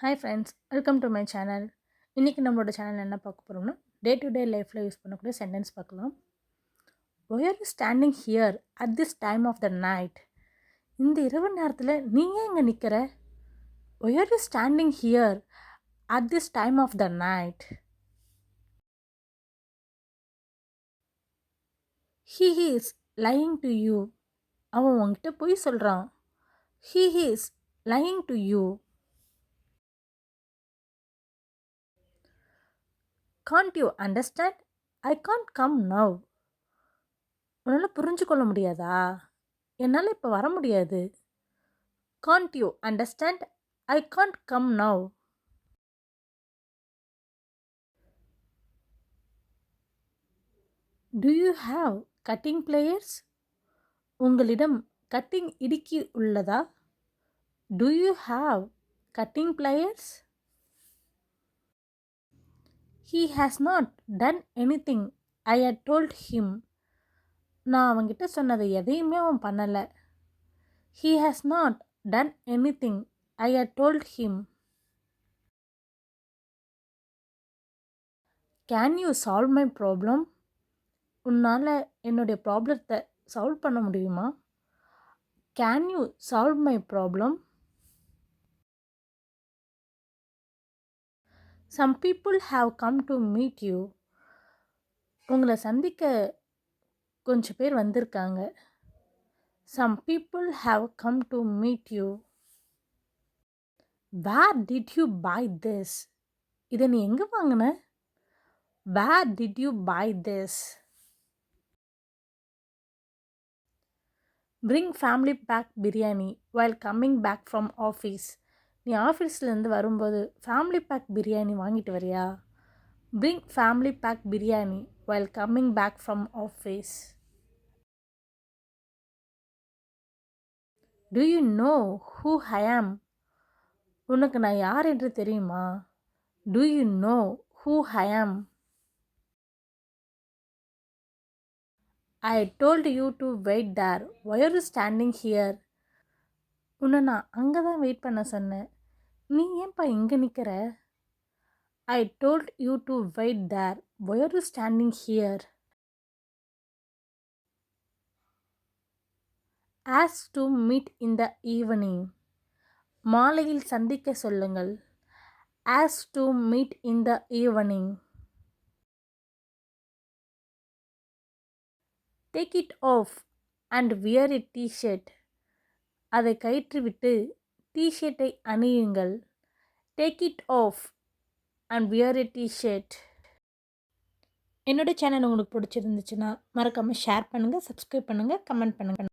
Hi friends, welcome to my channel. இன்றைக்கி நம்மளோட channel என்ன பார்க்க போகிறோம்னா, டே டு டே லைஃப்பில் யூஸ் பண்ணக்கூடிய சென்டென்ஸ் பார்க்கலாம். Why are you standing here at this time of the night? இந்த இரவு நேரத்தில் நீ ஏன் இங்கே நிற்கிற? Why are you standing here at this time of the night? He is lying to you. அவன் உங்ககிட்ட போய் சொல்கிறான். He is lying to you. Can't you understand? I can't come now. உன்னால் புரிஞ்சு கொள்ள முடியாதா? என்னால் இப்போ வர முடியாது. Can't you understand? I can't come now. Do you have cutting pliers? உங்களிடம் கட்டிங் இடுக்கி உள்ளதா? Do you have cutting pliers? He has not done anything I had told him. நான் அவன்கிட்ட சொன்னதை எதையுமே அவன் பண்ணலை. He has not done anything I had told him. Can you solve my problem? உன்னால் என்னுடைய ப்ராப்ளத்தை சால்வ் பண்ண முடியுமா? Can you solve my problem? Some people have come to meet you. உங்களை சந்திக்க கொஞ்சம் பேர் வந்திருக்காங்க. Some people have come to meet you. Where did you buy this? இதை நீ எங்கே வாங்கின? Where did you buy this? Bring family pack biryani while coming back from office. நீ ஆஃபீஸ்லேருந்து வரும்போது ஃபேமிலி பேக் பிரியாணி வாங்கிட்டு வரியா? Bring family pack biryani while coming back from office. Do you know who I am? உனக்கு நான் யார் என்று தெரியுமா? Do you know who I am? I told you to wait there. Why are you standing here? உன்னை நான் அங்கே தான் wait பண்ண சொன்னேன். நீ ஏன்பா இங்கே நிற்கிற? I told you to wait there. Why are you standing here? Ask to meet in the evening. மாலையில் சந்திக்க சொல்லுங்கள். Ask to meet in the evening. Take it off and wear a t-shirt. அதை கயிற்றுவிட்டு டிஷர்ட்டை அணியுங்கள். Take it off and wear a t-shirt. என்னோட channel உங்களுக்கு பிடிச்சிருந்துச்சுன்னா மறக்காமல் share பண்ணுங்கள், subscribe பண்ணுங்கள், கமெண்ட் பண்ணுங்கள்.